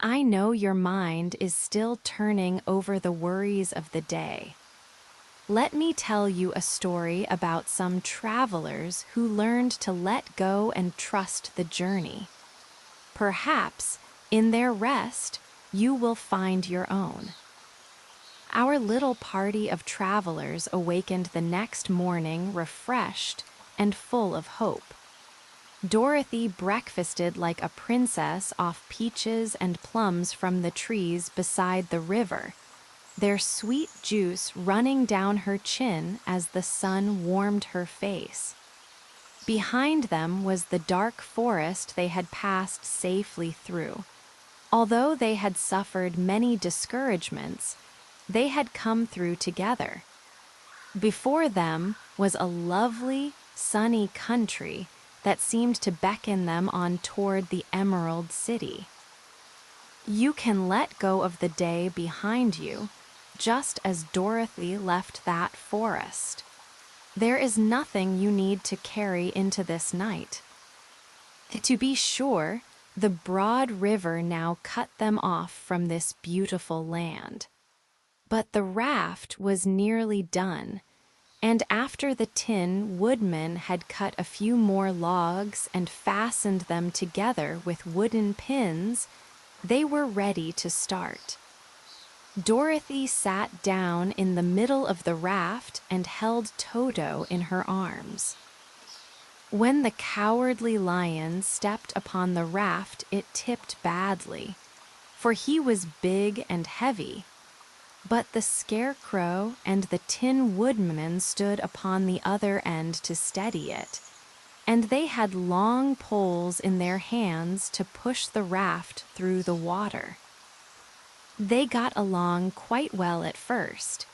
I know your mind is still turning over the worries of the day. Let me tell you a story about some travelers who learned to let go and trust the journey. Perhaps, in their rest, you will find your own. Our little party of travelers awakened the next morning refreshed and full of hope. Dorothy breakfasted like a princess off peaches and plums from the trees beside the river, their sweet juice running down her chin as the sun warmed her face. Behind them was the dark forest they had passed safely through. Although they had suffered many discouragements, they had come through together. Before them was a lovely, sunny country that seemed to beckon them on toward the Emerald City. You can let go of the day behind you, just as Dorothy left that forest. There is nothing you need to carry into this night. To be sure, the broad river now cut them off from this beautiful land. But the raft was nearly done, and after the Tin Woodman had cut a few more logs and fastened them together with wooden pins, they were ready to start. Dorothy sat down in the middle of the raft and held Toto in her arms. When the Cowardly Lion stepped upon the raft, it tipped badly, for he was big and heavy. But the Scarecrow and the Tin Woodman stood upon the other end to steady it, and they had long poles in their hands to push the raft through the water. They got along quite well at first,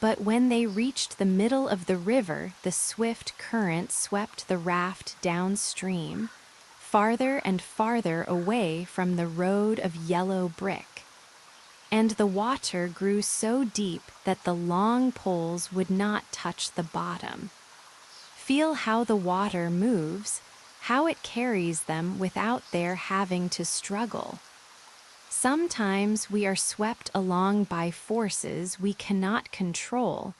but when they reached the middle of the river, the swift current swept the raft downstream, farther and farther away from the road of yellow brick. And the water grew so deep that the long poles would not touch the bottom. Feel how the water moves, how it carries them without their having to struggle. Sometimes we are swept along by forces we cannot control,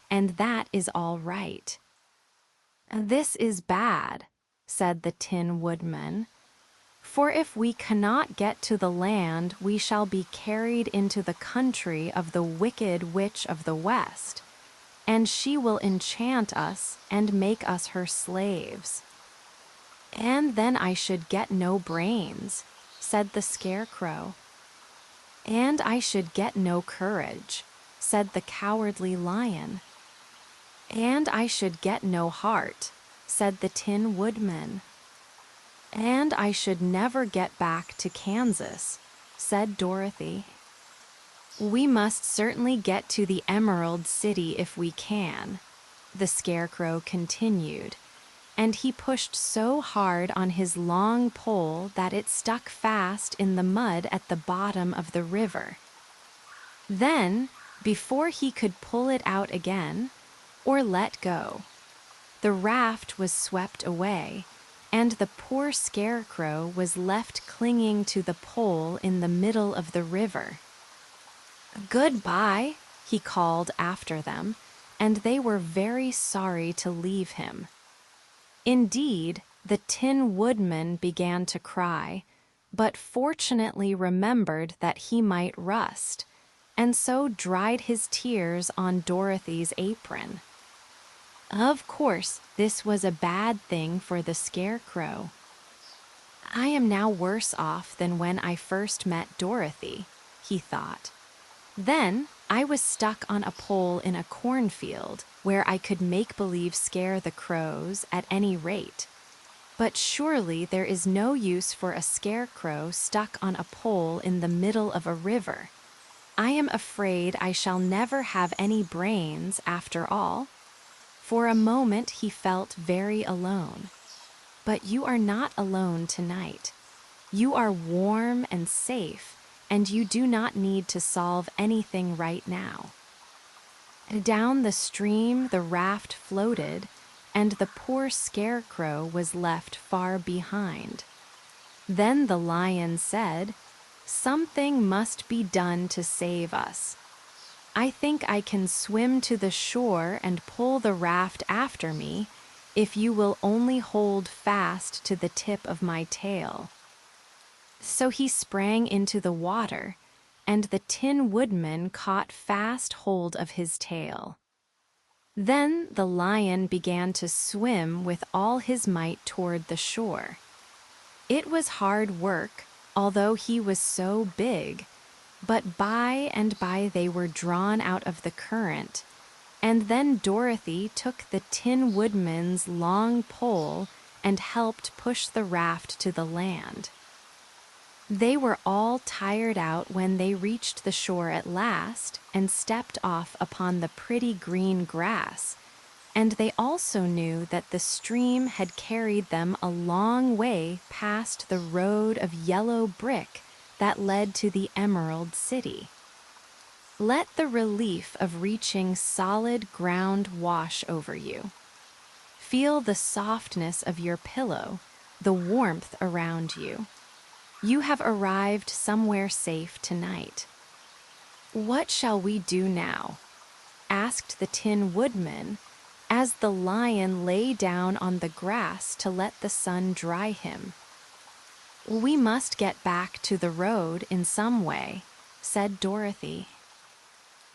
and that is all right. "This is bad," said the Tin Woodman, "for if we cannot get to the land, we shall be carried into the country of the Wicked Witch of the West, and she will enchant us and make us her slaves." "And then I should get no brains," said the Scarecrow. "And I should get no courage," said the Cowardly Lion. "And I should get no heart," said the Tin Woodman. "And I should never get back to Kansas," said Dorothy. "We must certainly get to the Emerald City if we can," the Scarecrow continued, and he pushed so hard on his long pole that it stuck fast in the mud at the bottom of the river. Then, before he could pull it out again, or let go, the raft was swept away, and the poor Scarecrow was left clinging to the pole in the middle of the river. "Goodbye," he called after them, and they were very sorry to leave him. Indeed, the Tin Woodman began to cry, but fortunately remembered that he might rust, and so dried his tears on Dorothy's apron. Of course, this was a bad thing for the Scarecrow. "I am now worse off than when I first met Dorothy," he thought. "Then I was stuck on a pole in a cornfield, where I could make-believe scare the crows at any rate. But surely there is no use for a scarecrow stuck on a pole in the middle of a river. I am afraid I shall never have any brains after all." For a moment he felt very alone. But you are not alone tonight. You are warm and safe, and you do not need to solve anything right now. Down the stream the raft floated, and the poor Scarecrow was left far behind. Then the Lion said, Something must be done to save us. I think I can swim to the shore and pull the raft after me if you will only hold fast to the tip of my tail." So he sprang into the water, and the Tin Woodman caught fast hold of his tail. Then the lion began to swim with all his might toward the shore. It was hard work, although he was so big, but by and by they were drawn out of the current, and then Dorothy took the Tin Woodman's long pole and helped push the raft to the land. They were all tired out when they reached the shore at last and stepped off upon the pretty green grass, and they also knew that the stream had carried them a long way past the road of yellow brick that led to the Emerald City. Let the relief of reaching solid ground wash over you. Feel the softness of your pillow, the warmth around you. You have arrived somewhere safe tonight. "What shall we do now?" asked the Tin Woodman, as the lion lay down on the grass to let the sun dry him. "We must get back to the road in some way," said Dorothy.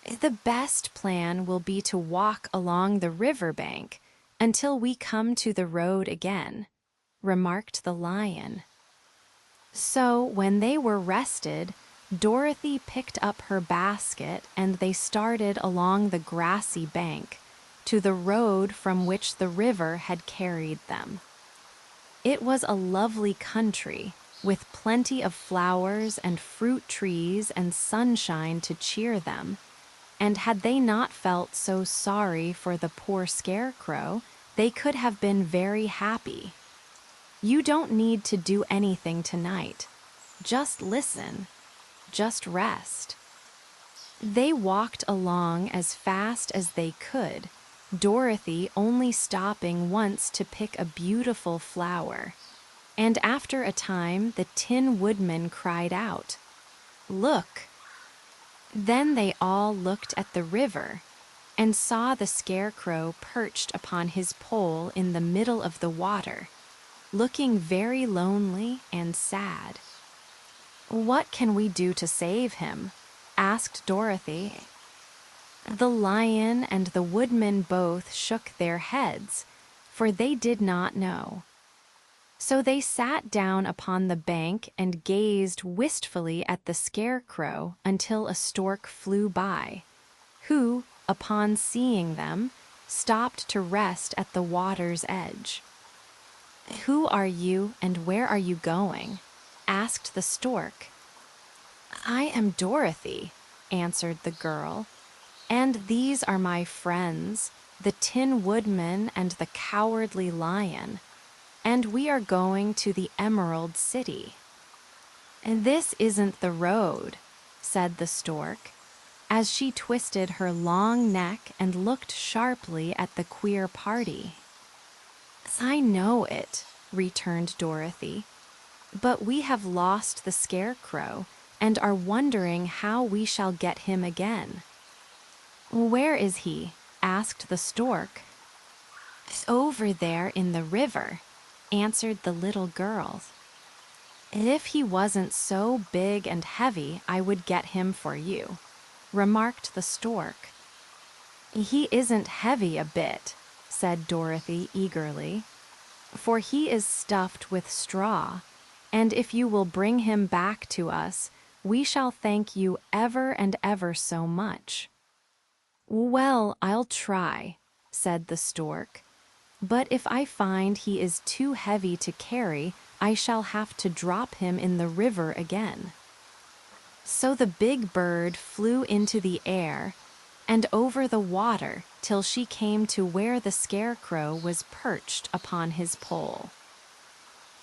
"The best plan will be to walk along the river bank until we come to the road again," remarked the lion. So when they were rested, Dorothy picked up her basket and they started along the grassy bank to the road from which the river had carried them. It was a lovely country, with plenty of flowers and fruit trees and sunshine to cheer them, and had they not felt so sorry for the poor scarecrow, they could have been very happy. You don't need to do anything tonight. Just listen. Just rest. They walked along as fast as they could, Dorothy only stopping once to pick a beautiful flower. And after a time, the Tin Woodman cried out, "Look!" Then they all looked at the river and saw the scarecrow perched upon his pole in the middle of the water, looking very lonely and sad. "What can we do to save him?" asked Dorothy. The lion and the woodman both shook their heads, for they did not know. So they sat down upon the bank and gazed wistfully at the scarecrow until a stork flew by, who, upon seeing them, stopped to rest at the water's edge. "Who are you and where are you going?" asked the stork. "I am Dorothy," answered the girl, "and these are my friends, the Tin Woodman and the Cowardly Lion, and we are going to the Emerald City." "And this isn't the road," said the stork, as she twisted her long neck and looked sharply at the queer party. "I know it," returned Dorothy, "but we have lost the scarecrow and are wondering how we shall get him again." "Where is he?" asked the stork. "Over there in the river," answered the little girl. "If he wasn't so big and heavy, I would get him for you," remarked the stork. "He isn't heavy a bit," said Dorothy eagerly, "for he is stuffed with straw, and if you will bring him back to us, we shall thank you ever and ever so much." "Well, I'll try," said the stork, "but if I find he is too heavy to carry, I shall have to drop him in the river again." So the big bird flew into the air and over the water till she came to where the scarecrow was perched upon his pole.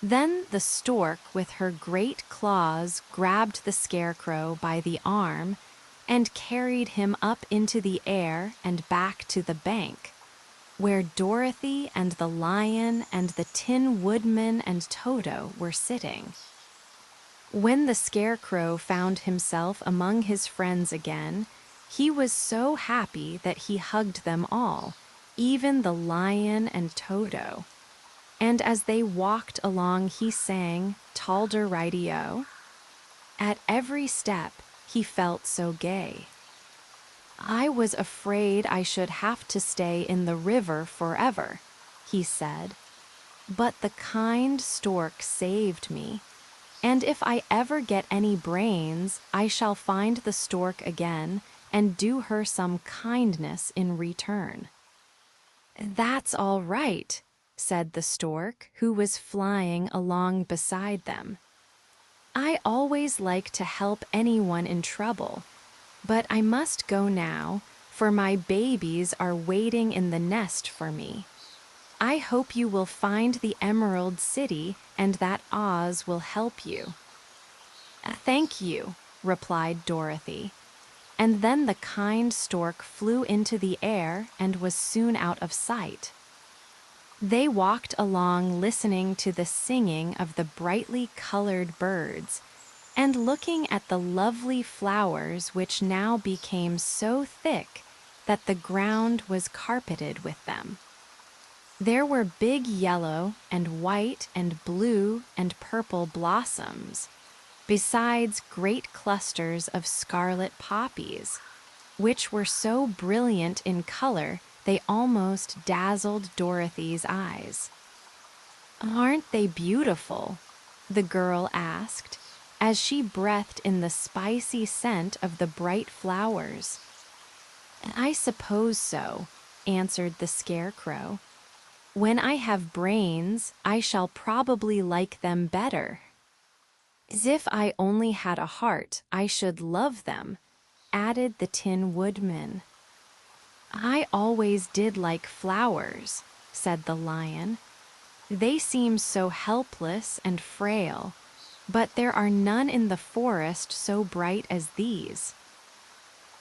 Then the stork with her great claws grabbed the scarecrow by the arm and carried him up into the air and back to the bank, where Dorothy and the lion and the Tin Woodman and Toto were sitting. When the Scarecrow found himself among his friends again, he was so happy that he hugged them all, even the lion and Toto. And as they walked along, he sang Talder-Righty-O. At every step, he felt so gay. I was afraid I should have to stay in the river forever, he said. But the kind stork saved me, and if I ever get any brains, I shall find the stork again and do her some kindness in return. That's all right, said the stork, who was flying along beside them. I always like to help anyone in trouble, but I must go now, for my babies are waiting in the nest for me. I hope you will find the Emerald City and that Oz will help you. Thank you, replied Dorothy. And then the kind stork flew into the air and was soon out of sight. They walked along listening to the singing of the brightly colored birds and looking at the lovely flowers which now became so thick that the ground was carpeted with them. There were big yellow and white and blue and purple blossoms, besides great clusters of scarlet poppies, which were so brilliant in color they almost dazzled Dorothy's eyes. "Aren't they beautiful?" the girl asked, as she breathed in the spicy scent of the bright flowers. "I suppose so," answered the Scarecrow. "When I have brains, I shall probably like them better." "As if I only had a heart, I should love them," added the Tin Woodman. "I always did like flowers," said the lion. "They seem so helpless and frail, but there are none in the forest so bright as these."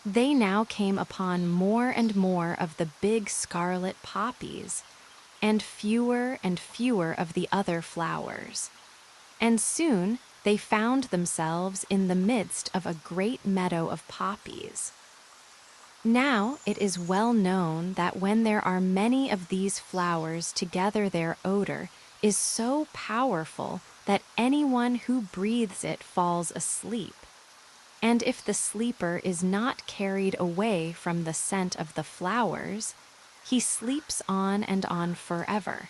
They now came upon more and more of the big scarlet poppies, and fewer of the other flowers, and soon they found themselves in the midst of a great meadow of poppies. Now it is well known that when there are many of these flowers together, their odor is so powerful that anyone who breathes it falls asleep. And if the sleeper is not carried away from the scent of the flowers, he sleeps on and on forever.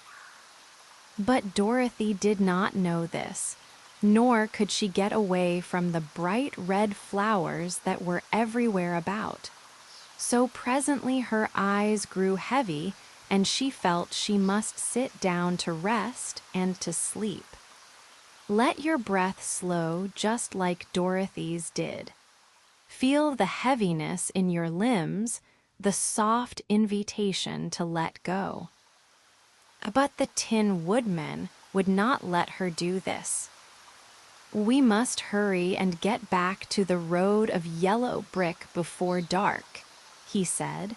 But Dorothy did not know this, nor could she get away from the bright red flowers that were everywhere about. So presently her eyes grew heavy, and she felt she must sit down to rest and to sleep. Let your breath slow just like Dorothy's did. Feel the heaviness in your limbs, the soft invitation to let go. But the Tin Woodman would not let her do this. "We must hurry and get back to the road of yellow brick before dark," he said,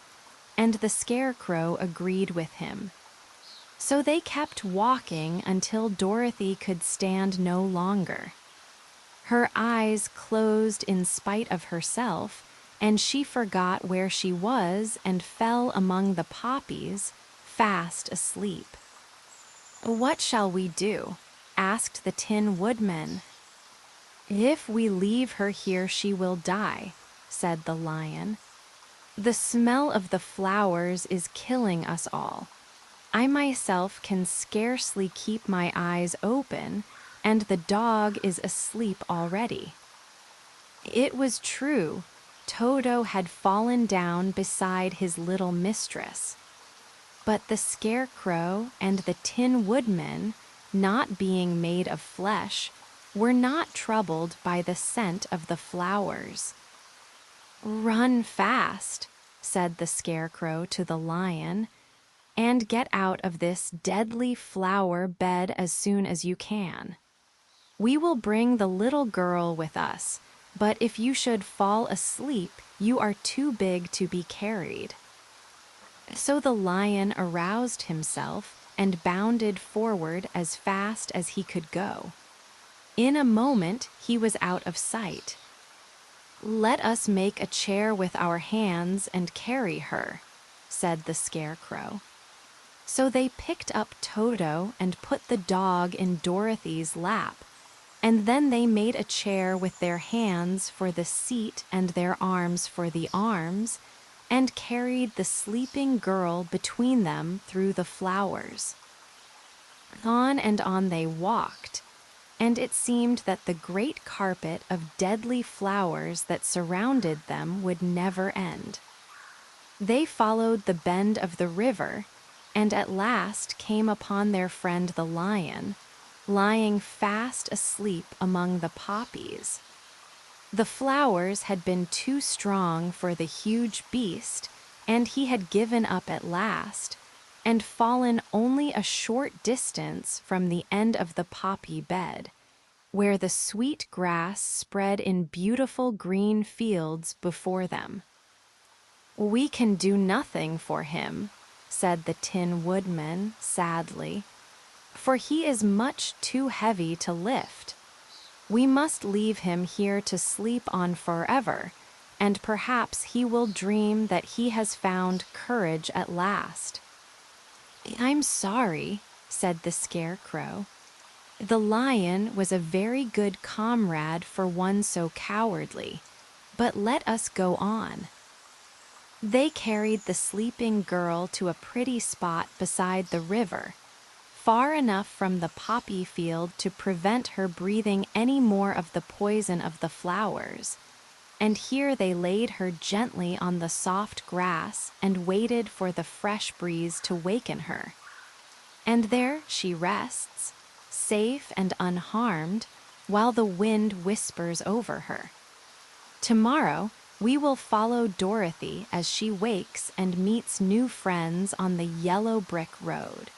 and the Scarecrow agreed with him. So they kept walking until Dorothy could stand no longer. Her eyes closed in spite of herself, and she forgot where she was and fell among the poppies, fast asleep. "What shall we do?" asked the Tin Woodman. "If we leave her here, she will die," said the lion. "The smell of the flowers is killing us all. I myself can scarcely keep my eyes open, and the dog is asleep already." It was true. Toto had fallen down beside his little mistress. But the Scarecrow and the Tin Woodman, not being made of flesh, were not troubled by the scent of the flowers. "Run fast," said the Scarecrow to the lion, "and get out of this deadly flower bed as soon as you can. We will bring the little girl with us, but if you should fall asleep, you are too big to be carried." So the lion aroused himself and bounded forward as fast as he could go. In a moment, he was out of sight. "Let us make a chair with our hands and carry her," said the Scarecrow. So they picked up Toto and put the dog in Dorothy's lap, and then they made a chair with their hands for the seat and their arms for the arms, and carried the sleeping girl between them through the flowers. On and on they walked, and it seemed that the great carpet of deadly flowers that surrounded them would never end. They followed the bend of the river, and at last came upon their friend the lion, lying fast asleep among the poppies. The flowers had been too strong for the huge beast, and he had given up at last, and fallen only a short distance from the end of the poppy bed, where the sweet grass spread in beautiful green fields before them. "We can do nothing for him," said the Tin Woodman sadly, "for he is much too heavy to lift. We must leave him here to sleep on forever, and perhaps he will dream that he has found courage at last." "I'm sorry," said the Scarecrow. "The lion was a very good comrade for one so cowardly, but let us go on." They carried the sleeping girl to a pretty spot beside the river, far enough from the poppy field to prevent her breathing any more of the poison of the flowers, and here they laid her gently on the soft grass and waited for the fresh breeze to waken her. And there she rests, safe and unharmed, while the wind whispers over her. Tomorrow, we will follow Dorothy as she wakes and meets new friends on the yellow brick road.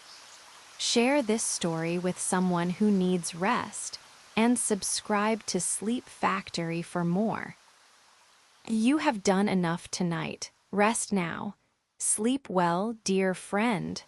Share this story with someone who needs rest, and subscribe to Sleep Factory for more. You have done enough tonight. Rest now. Sleep well, dear friend.